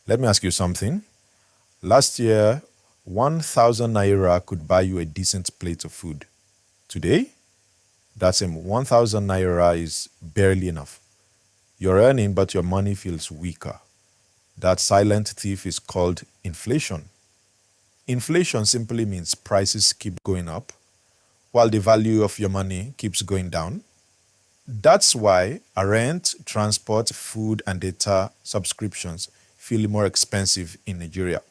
Let me ask you something. Last year, 1,000 naira could buy you a decent plate of food. Today, that same 1,000 naira is barely enough. You're earning, but your money feels weaker. That silent thief is called inflation. Inflation simply means prices keep going up while the value of your money keeps going down. That's why rent, transport, food, and data subscriptions feel more expensive in Nigeria.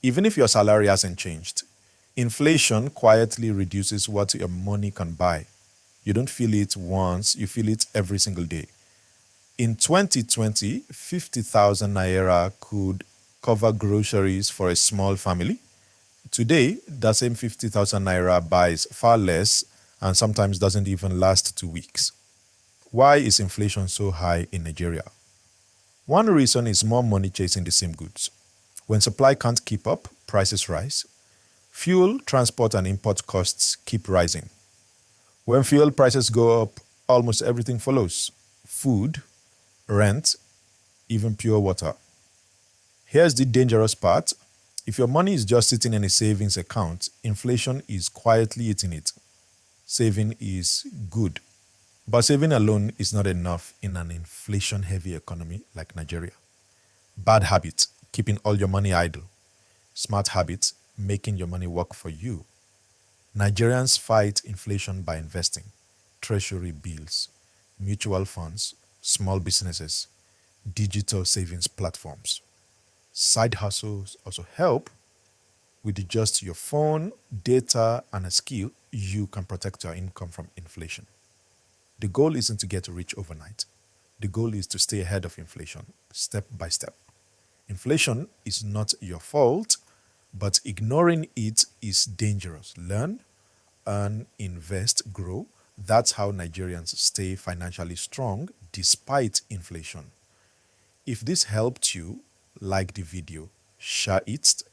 Even if your salary hasn't changed, inflation quietly reduces what your money can buy. You don't feel it once, you feel it every single day. In 2020, 50,000 naira could cover groceries for a small family. Today, that same 50,000 naira buys far less and sometimes doesn't even last 2 weeks. Why is inflation so high in Nigeria? One reason is more money chasing the same goods. When supply can't keep up, prices rise. Fuel, transport, and import costs keep rising. When fuel prices go up, almost everything follows: food, rent, even pure water. Here's the dangerous part. If your money is just sitting in a savings account, inflation is quietly eating it. Saving is good, but saving alone is not enough in an inflation-heavy economy like Nigeria. Bad habit, keeping all your money idle. Smart habit, making your money work for you. Nigerians fight inflation by investing: treasury bills, mutual funds, small businesses, digital savings platforms. Side hustles also help. With just your phone, data, and a skill, you can protect your income from inflation. The goal isn't to get rich overnight. The goal is to stay ahead of inflation, step by step. Inflation is not your fault, but ignoring it is dangerous. Learn, earn, invest, grow. That's how Nigerians stay financially strong despite inflation. If this helped you, like the video, share it,